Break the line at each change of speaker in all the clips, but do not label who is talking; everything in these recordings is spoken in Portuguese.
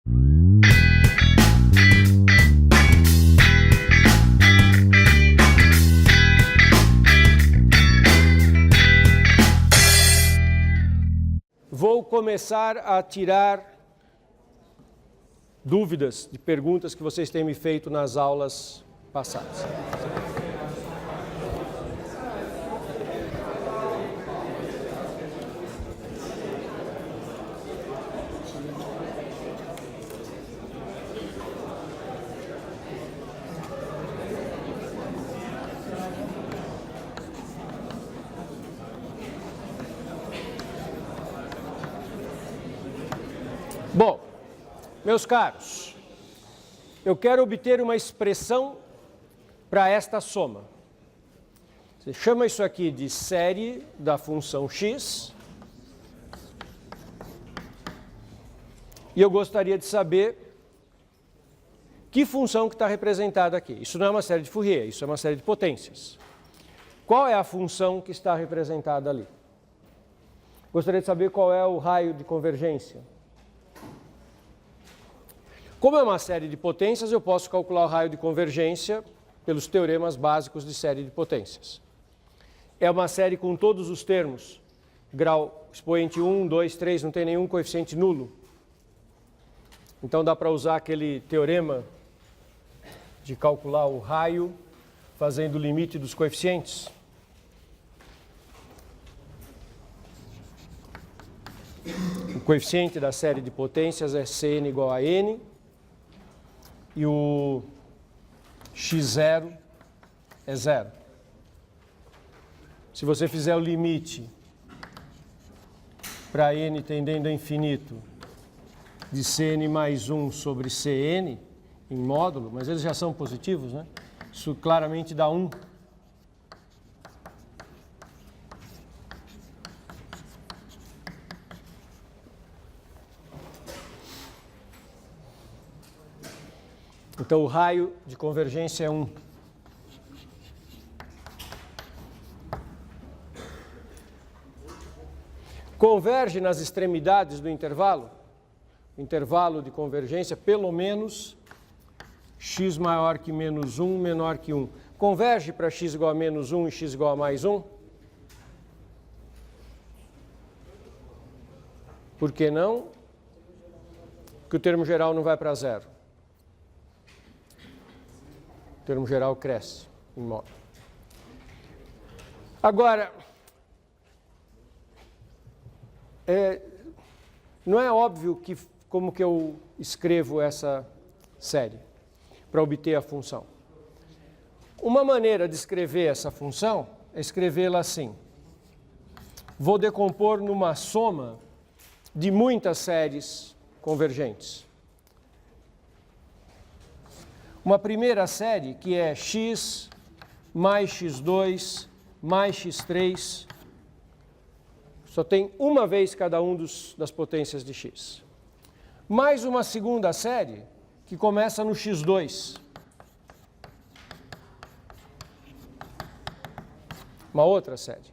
Vou começar a tirar dúvidas de perguntas que vocês têm me feito nas aulas passadas. Bom, meus caros, eu quero obter uma expressão para esta soma. Você chama isso aqui de série da função x. E eu gostaria de saber que função que está representada aqui. Isso não é uma série de Fourier, isso é uma série de potências. Qual é a função que está representada ali? Gostaria de saber qual é o raio de convergência. Como é uma série de potências, eu posso calcular o raio de convergência pelos teoremas básicos de série de potências. É uma série com todos os termos, grau expoente 1, 2, 3, não tem nenhum coeficiente nulo. Então dá para usar aquele teorema de calcular o raio fazendo o limite dos coeficientes. O coeficiente da série de potências é Cn igual a n. E o x0 é 0. Se você fizer o limite para n tendendo a infinito de Cn mais 1 sobre Cn em módulo, mas eles já são positivos, né? Isso claramente dá 1. Então, o raio de convergência é 1. Converge nas extremidades do intervalo, intervalo de convergência, pelo menos x maior que menos 1, menor que 1. Converge para x igual a menos 1 e x igual a mais 1? Por que não? Porque o termo geral não vai para zero. O termo geral cresce em módulo. Agora, não é óbvio como que eu escrevo essa série para obter a função. Uma maneira de escrever essa função é escrevê-la assim. Vou decompor numa soma de muitas séries convergentes. Uma primeira série que é x mais x2 mais x3, só tem uma vez cada um das potências de x. Mais uma segunda série que começa no x2. Uma outra série.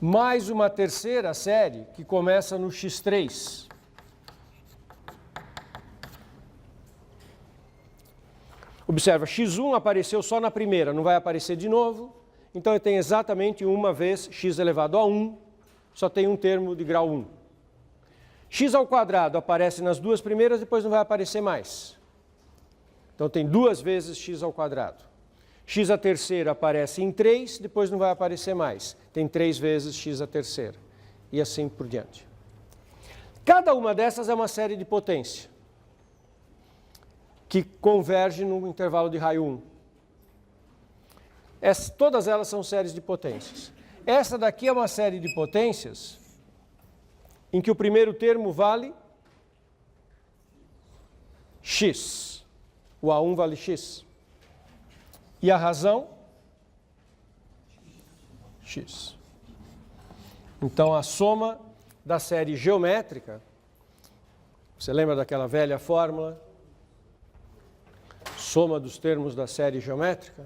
Mais uma terceira série que começa no x3. Observa, x1 apareceu só na primeira, não vai aparecer de novo. Então eu tenho exatamente uma vez x elevado a 1, só tem um termo de grau 1. X ao quadrado aparece nas duas primeiras, depois não vai aparecer mais. Então tem duas vezes x ao quadrado. X a terceira aparece em 3, depois não vai aparecer mais. Tem 3 vezes x a terceira. E assim por diante. Cada uma dessas é uma série de potência, que converge no intervalo de raio 1. Todas elas são séries de potências. Essa daqui é uma série de potências em que o primeiro termo vale x. O A1 vale x. E a razão? X. Então, a soma da série geométrica, você lembra daquela velha fórmula? Soma dos termos da série geométrica.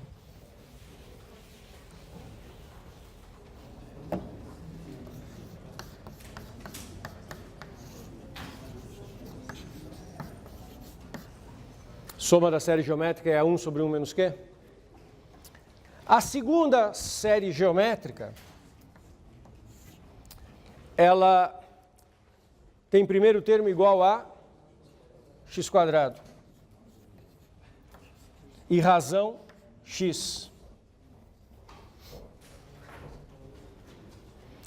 Soma da série geométrica é a 1 sobre 1 menos Q. A segunda série geométrica, ela tem primeiro termo igual a x². E razão x.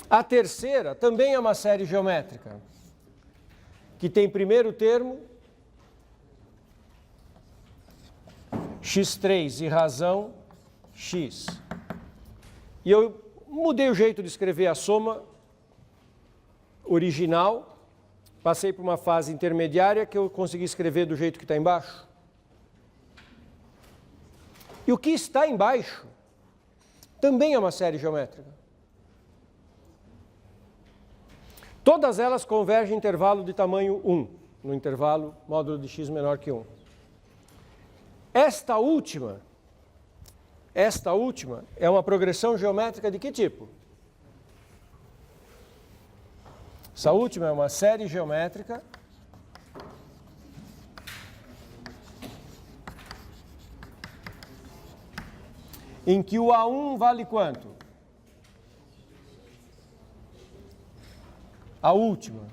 A terceira também é uma série geométrica, que tem primeiro termo x3 e razão x. E eu mudei o jeito de escrever a soma original, passei por uma fase intermediária que eu consegui escrever do jeito que está embaixo. E o que está embaixo também é uma série geométrica. Todas elas convergem em intervalo de tamanho 1, no intervalo módulo de x menor que 1. Esta última é uma progressão geométrica de que tipo? Essa última é uma série geométrica em que o A1 vale quanto? A última.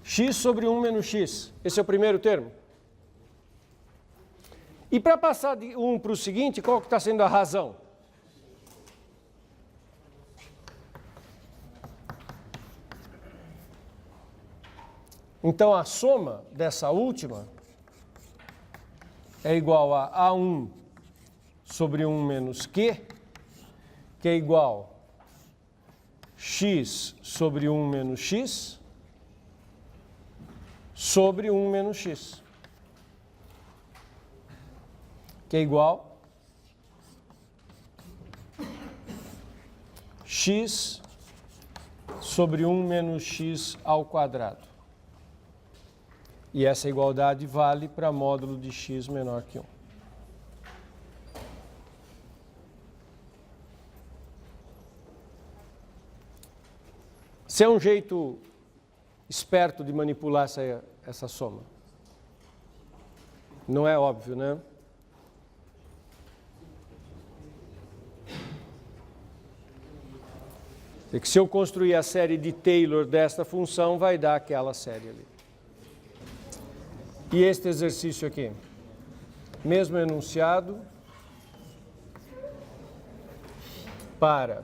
X sobre 1 menos x. Esse é o primeiro termo. E para passar de um para o seguinte, qual que está sendo a razão? Então, a soma dessa última é igual a A1 sobre 1 menos Q, que é igual a x sobre 1 menos x sobre 1 menos x, que é igual a x sobre 1 menos x ao quadrado. E essa igualdade vale para módulo de x menor que 1. Esse é um jeito esperto de manipular essa soma. Não é óbvio, né? É que se eu construir a série de Taylor desta função, vai dar aquela série ali. E este exercício aqui? Mesmo enunciado para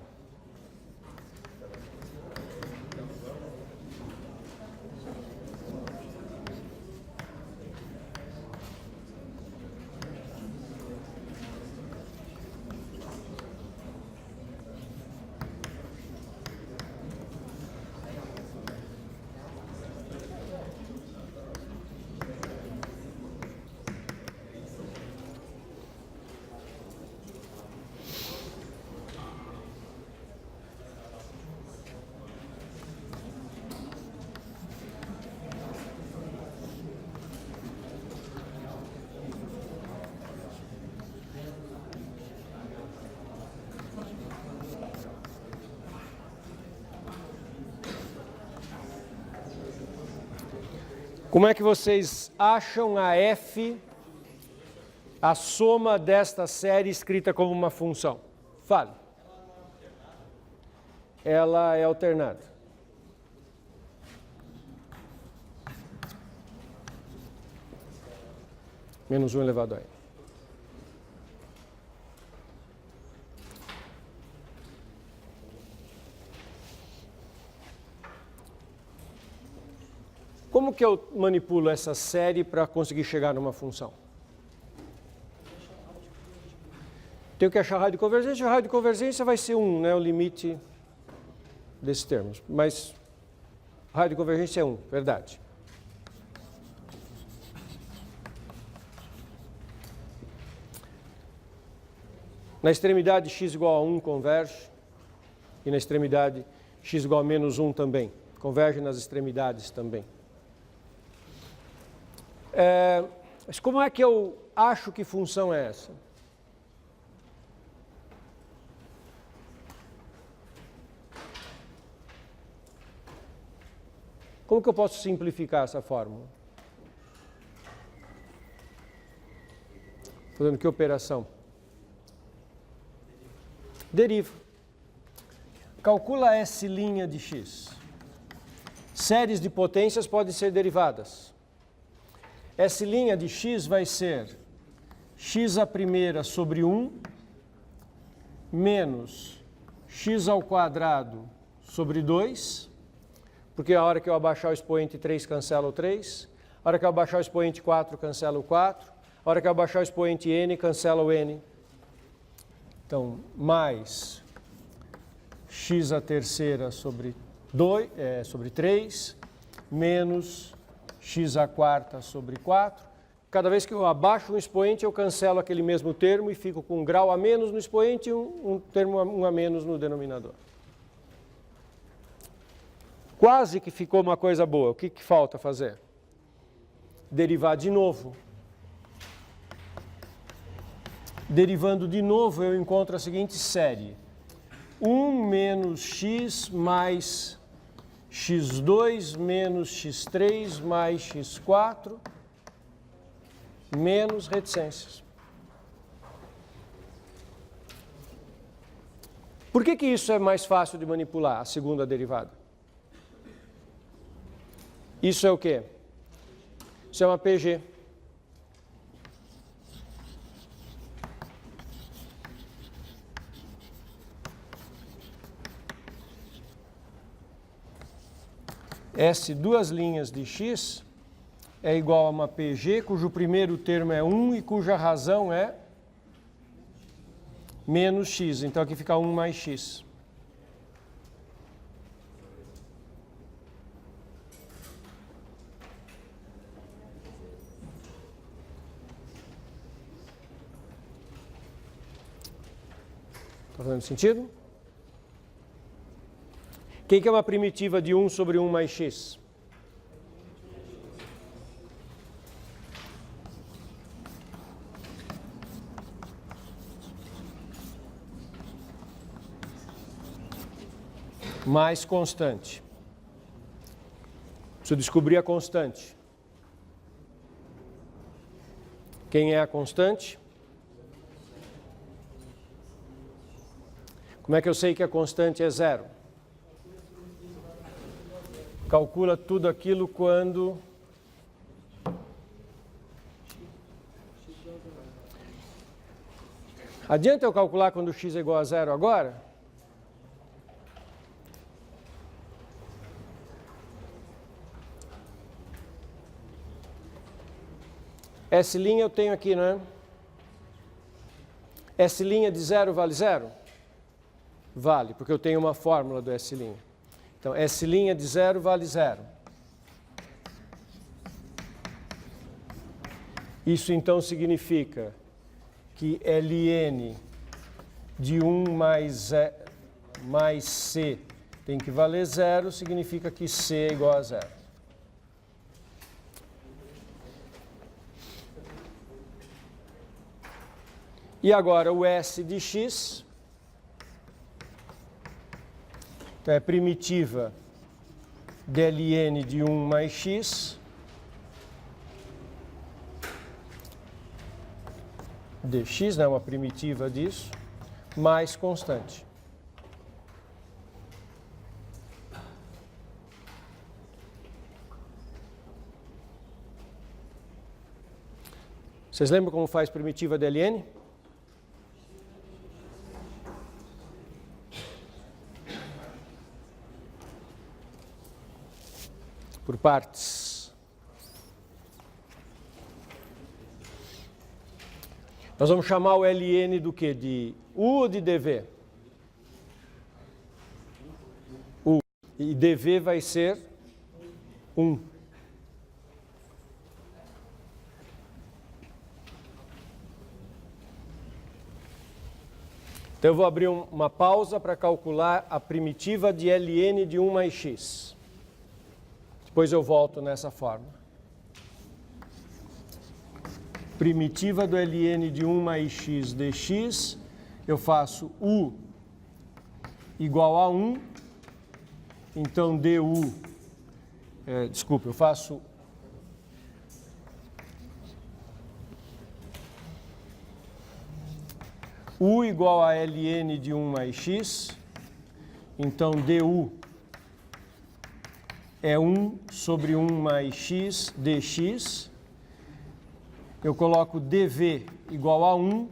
como é que vocês acham a f, a soma desta série escrita como uma função? Fale. Ela é alternada. Menos 1 elevado a n. Como que eu manipulo essa série para conseguir chegar numa função? Tenho que achar a raio de convergência. A raio de convergência vai ser 1, né, o limite desses termos. Mas a raio de convergência é 1, verdade. Na extremidade x igual a 1 converge. E na extremidade x igual a menos 1 também. Converge nas extremidades também. Mas como é que eu acho que função é essa? Como que eu posso simplificar essa fórmula? Fazendo que operação? Deriva. Calcula S' de x. Séries de potências podem ser derivadas. S' de x vai ser x à primeira sobre 1 menos x ao quadrado sobre 2, porque a hora que eu abaixar o expoente 3, cancela o 3. A hora que eu abaixar o expoente 4, cancela o 4. A hora que eu abaixar o expoente n, cancela o n. Então, mais x à terceira sobre 3, menos x à quarta sobre 4. Cada vez que eu abaixo um expoente, eu cancelo aquele mesmo termo e fico com um grau a menos no expoente e um termo a menos no denominador. Quase que ficou uma coisa boa. O que falta fazer? Derivar de novo. Derivando de novo, eu encontro a seguinte série. 1 menos x mais x2 menos x3 mais x4 menos reticências. Por que isso é mais fácil de manipular, a segunda derivada? Isso é o quê? Isso é uma PG. S duas linhas de x é igual a uma PG, cujo primeiro termo é 1 e cuja razão é menos x. Então aqui fica 1 mais x. Está fazendo sentido? Quem que é uma primitiva de 1 sobre 1 mais x? Mais constante. Preciso descobrir a constante. Quem é a constante? Como é que eu sei que a constante é 0? Calcula tudo aquilo quando... Adianta eu calcular quando x é igual a 0 agora? S' eu tenho aqui, não é? S' de 0 vale 0? Vale, porque eu tenho uma fórmula do S'. Então, S' de 0 vale 0. Isso, então, significa que Ln de 1 mais C tem que valer 0, significa que C é igual a 0. E agora o S de x é primitiva de Ln de 1 mais x dx, né, uma primitiva disso, mais constante. Vocês lembram como faz primitiva de Ln? Por partes. Nós vamos chamar o Ln do quê? De U ou de dV? U. E dV vai ser 1. Então eu vou abrir uma pausa para calcular a primitiva de Ln de 1 mais x. Depois eu volto nessa forma. Primitiva do Ln de 1 mais x dx, eu faço U igual a 1, então du, eu faço U igual a ln de 1 mais x, então du é 1 sobre 1 mais x dx. Eu coloco dv igual a 1,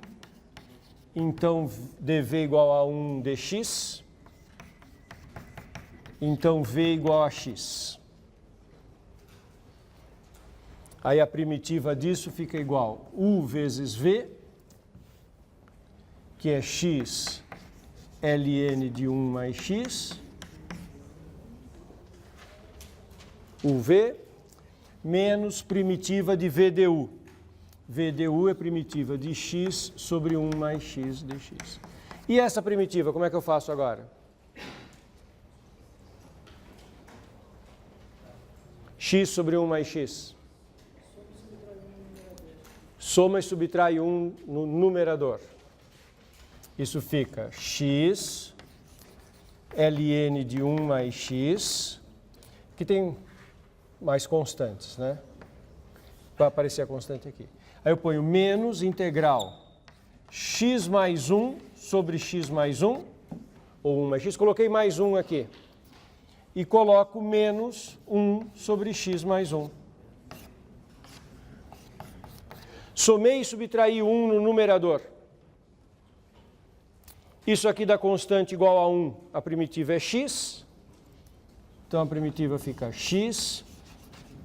então dv igual a 1 dx, então v igual a x. Aí a primitiva disso fica igual u vezes v, que é x ln de 1 mais x, uv, menos primitiva de vdu. vdu é primitiva de x sobre 1 mais x dx. E essa primitiva, como é que eu faço agora? X sobre 1 mais x. Soma e subtrai 1 no numerador. Isso fica x ln de 1 mais x, que tem mais constantes, né? Vai aparecer a constante aqui. Aí eu ponho menos integral x mais 1 sobre x mais 1, ou 1 mais x, coloquei mais 1 aqui. E coloco menos 1 sobre x mais 1. Somei e subtraí 1 no numerador. Isso aqui dá constante igual a 1, a primitiva é x. Então a primitiva fica x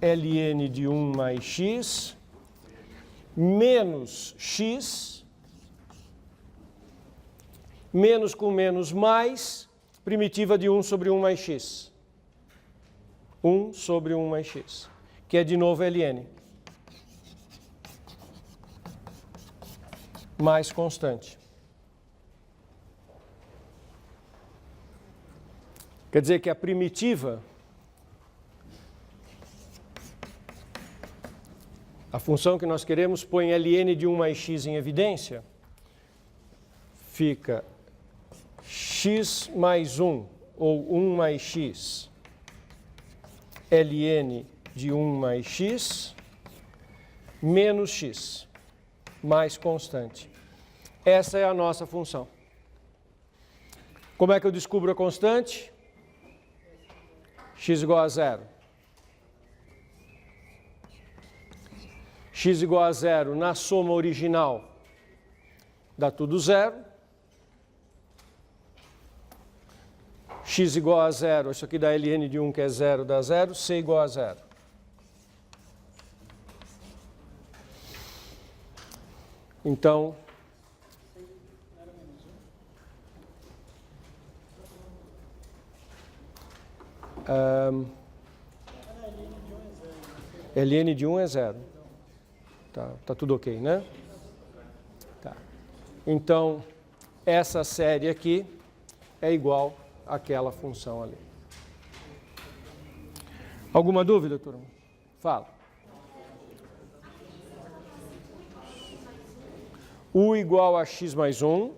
ln de 1 mais x, menos x, menos com menos mais, primitiva de 1 sobre 1 mais x. 1 sobre 1 mais x, que é de novo ln. Mais constante. Quer dizer que a primitiva, a função que nós queremos, põe ln de 1 mais x em evidência, fica x mais 1, ou 1 mais x, ln de 1 mais x, menos x, mais constante. Essa é a nossa função. Como é que eu descubro a constante? X igual a 0. X igual a 0 na soma original dá tudo 0. X igual a 0, isso aqui dá ln de 1 que é 0, dá 0. C igual a 0. Então, ln de 1 é 0. Tá tudo ok, né? Tá. Então, essa série aqui é igual àquela função ali. Alguma dúvida, turma? Fala. U igual a x mais 1.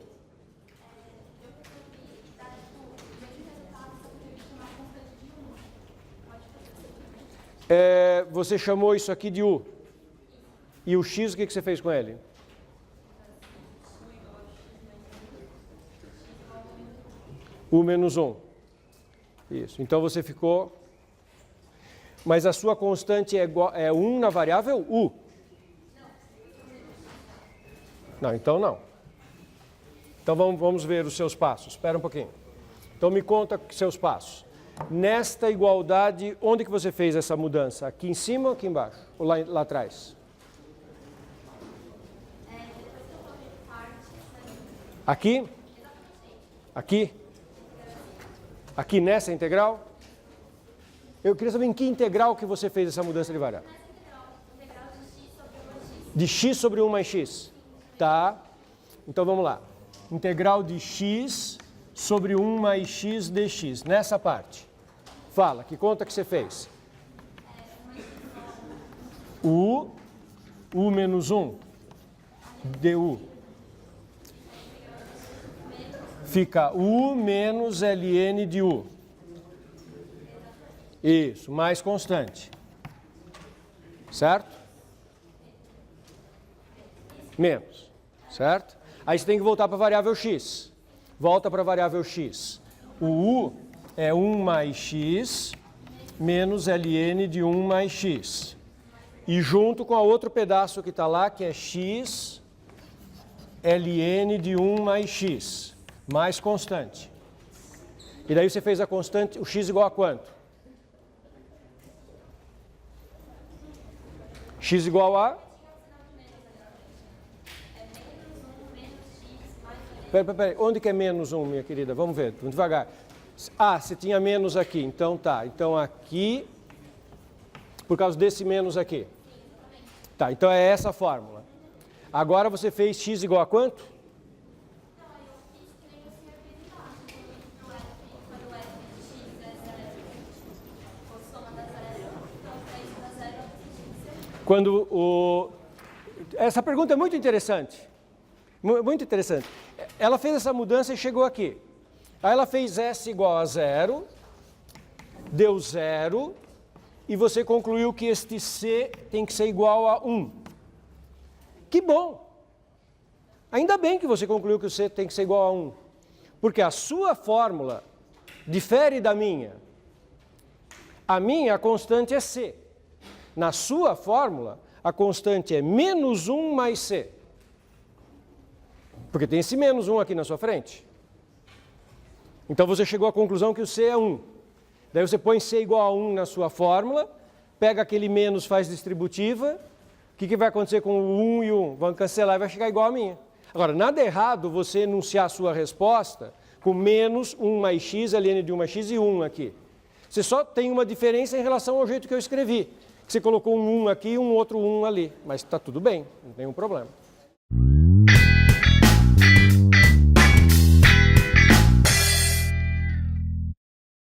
Você chamou isso aqui de U. E o x, o que você fez com ele? U menos 1. Isso. Então você ficou... Mas a sua constante é 1 na variável U. Não, então não. Então vamos ver os seus passos. Espera um pouquinho. Então me conta seus passos. Nesta igualdade, onde que você fez essa mudança? Aqui em cima ou aqui embaixo? Ou lá atrás? Aqui? Aqui? Aqui nessa integral? Eu queria saber em que integral que você fez essa mudança de variável. De x sobre 1 mais x. Tá. Então vamos lá. Integral de x sobre 1 mais x dx. Nessa parte. Fala, que conta que você fez? U menos 1 du. Fica U menos ln de U. Isso, mais constante. Certo? Menos. Certo? Aí você tem que voltar para a variável x. Volta para a variável x. O u é 1 mais x menos ln de 1 mais x. E junto com o outro pedaço que está lá, que é x ln de 1 mais x, mais constante. E daí você fez a constante, o x igual a quanto? X igual a... Peraí, onde que é menos 1, minha querida? Vamos ver, vamos devagar. Ah, você tinha menos aqui, então tá. Então aqui, por causa desse menos aqui. Tá, então é essa a fórmula. Agora você fez x igual a quanto? Quando o... Essa pergunta é muito interessante. Muito interessante. Ela fez essa mudança e chegou aqui. Aí ela fez S igual a 0, deu 0, e você concluiu que este C tem que ser igual a 1. Que bom! Ainda bem que você concluiu que o C tem que ser igual a 1. Porque a sua fórmula difere da minha. A minha, a constante é C. Na sua fórmula, a constante é menos 1 mais C. Porque tem esse menos 1 aqui na sua frente. Então você chegou à conclusão que o C é 1. Daí você põe C igual a 1 na sua fórmula, pega aquele menos, faz distributiva. O que vai acontecer com o 1 e o 1? Vão cancelar e vai chegar igual a minha. Agora, nada errado você enunciar a sua resposta com menos 1 mais x, ln de 1 mais x e 1 aqui. Você só tem uma diferença em relação ao jeito que eu escrevi. Você colocou um 1 aqui e um outro 1 ali, mas está tudo bem, não tem nenhum problema.